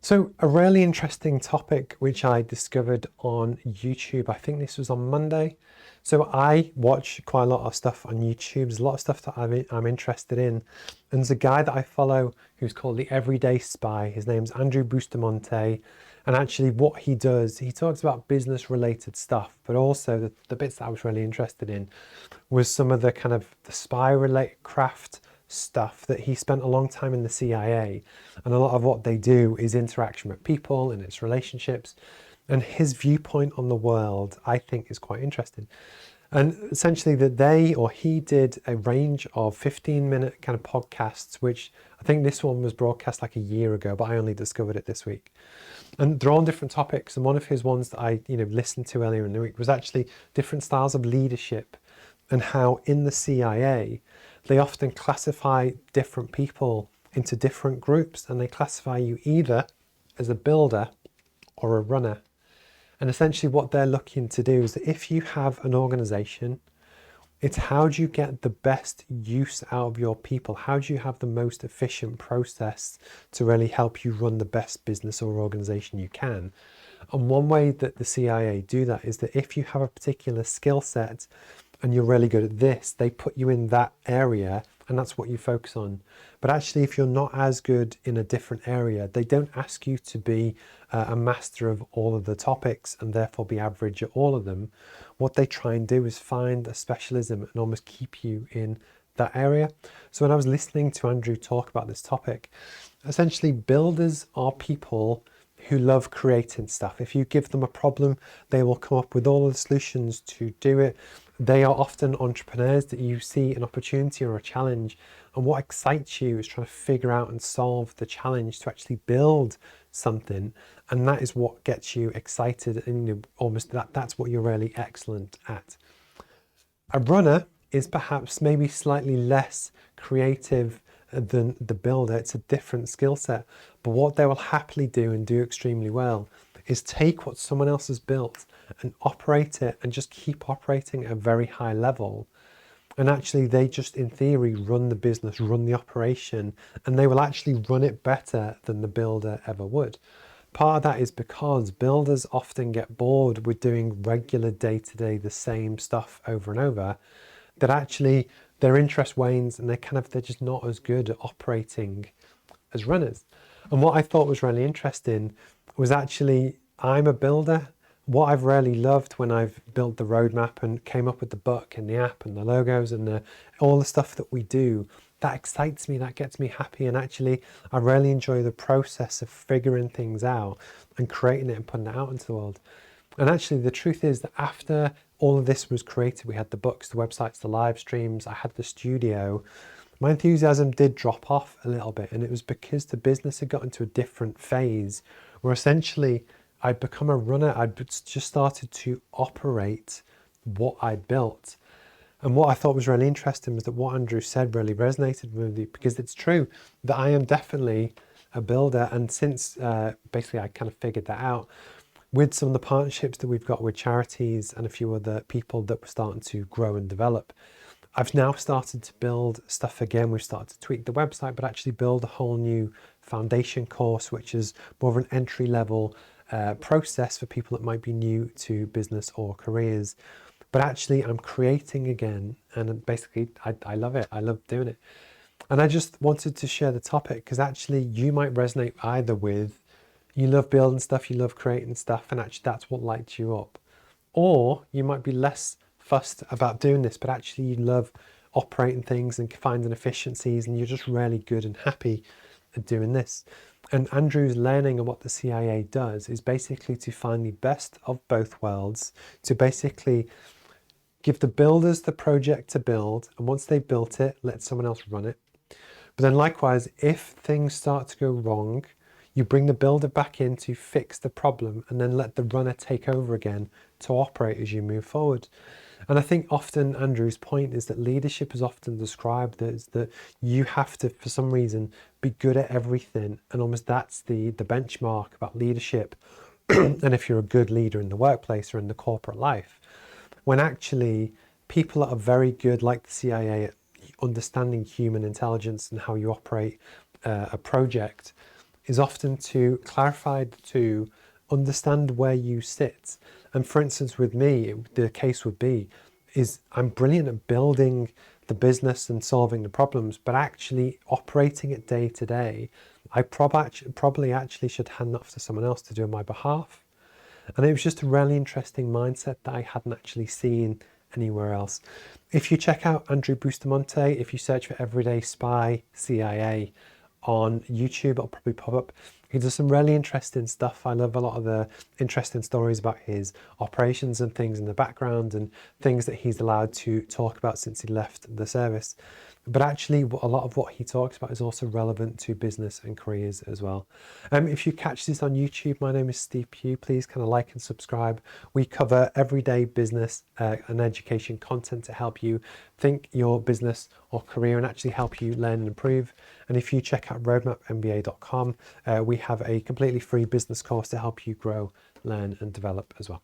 So a really interesting topic which I discovered on YouTube, I think this was on Monday. So I watch quite a lot of stuff on YouTube. There's a lot of stuff that I'm interested in. And there's a guy that I follow who's called the Everyday Spy. His name's Andrew Bustamante. And actually what he does, he talks about business related stuff, but also the bits that I was really interested in was some of the kind of the spy related craft stuff that he spent a long time in the CIA, and a lot of what they do is interaction with people and its relationships, and his viewpoint on the world I think is quite interesting. And essentially that they or he did a range of 15-minute kind of podcasts, which I think this one was broadcast like a year ago, but I only discovered it this week. And they're on different topics, and one of his ones that I listened to earlier in the week was actually different styles of leadership, and how in the CIA they often classify different people into different groups, and they classify you either as a builder or a runner. And essentially what they're looking to do is that if you have an organization, it's how do you get the best use out of your people? How do you have the most efficient process to really help you run the best business or organization you can? And one way that the CIA do that is that if you have a particular skill set and you're really good at this, they put you in that area and that's what you focus on. But actually, if you're not as good in a different area, they don't ask you to be a master of all of the topics and therefore be average at all of them. What they try and do is find a specialism and almost keep you in that area. So when I was listening to Andrew talk about this topic, essentially builders are people who love creating stuff. If you give them a problem, they will come up with all of the solutions to do it. They are often entrepreneurs that you see an opportunity or a challenge, and what excites you is trying to figure out and solve the challenge to actually build something, and that is what gets you excited, and almost that's what you're really excellent at. A runner is perhaps maybe slightly less creative than the builder. It's a different skill set, but what they will happily do and do extremely well is take what someone else has built and operate it and just keep operating at a very high level. And actually they just in theory run the business, run the operation, and they will actually run it better than the builder ever would. Part of that is because builders often get bored with doing regular day-to-day the same stuff over and over, that actually their interest wanes and they're just not as good at operating as runners. And what I thought was really interesting was actually I'm a builder. What I've really loved when I've built the roadmap and came up with the book and the app and the logos and all the stuff that we do, that excites me, that gets me happy. And actually, I really enjoy the process of figuring things out and creating it and putting it out into the world. And actually, the truth is that after all of this was created, we had the books, the websites, the live streams, I had the studio, my enthusiasm did drop off a little bit. And it was because the business had got into a different phase where essentially I'd become a runner. I'd just started to operate what I'd built. And what I thought was really interesting was that what Andrew said really resonated with me, because it's true that I am definitely a builder. And since basically I kind of figured that out with some of the partnerships that we've got with charities and a few other people that we're starting to grow and develop, I've now started to build stuff again. We've started to tweak the website, but actually build a whole new foundation course, which is more of an entry level process for people that might be new to business or careers. But actually I'm creating again, and basically I love it. I love doing it. And I just wanted to share the topic because actually you might resonate either with you love building stuff, you love creating stuff, and actually that's what lights you up. Or you might be less fussed about doing this, but actually you love operating things and finding efficiencies, and you're just really good and happy at doing this. And Andrew's learning and what the CIA does is basically to find the best of both worlds, to basically give the builders the project to build, and once they've built it, let someone else run it. But then likewise, if things start to go wrong, you bring the builder back in to fix the problem and then let the runner take over again to operate as you move forward. And I think often Andrew's point is that leadership is often described as that you have to, for some reason, be good at everything. And almost that's the benchmark about leadership. And if you're a good leader in the workplace or in the corporate life, when actually people that are very good, like the CIA, at understanding human intelligence and how you operate a project, is often to clarify the two, understand where you sit. And for instance, with me, the case would be, is I'm brilliant at building the business and solving the problems, but actually operating it day to day, I probably actually should hand that off to someone else to do on my behalf. And it was just a really interesting mindset that I hadn't actually seen anywhere else. If you check out Andrew Bustamante, if you search for Everyday Spy CIA on YouTube, it'll probably pop up. He does some really interesting stuff. I love a lot of the interesting stories about his operations and things in the background and things that he's allowed to talk about since he left the service. But actually, a lot of what he talks about is also relevant to business and careers as well. If you catch this on YouTube, my name is Steve Pugh. Please kind of like and subscribe. We cover everyday business and education content to help you think your business or career and actually help you learn and improve. And if you check out roadmapmba.com, we have a completely free business course to help you grow, learn and develop as well.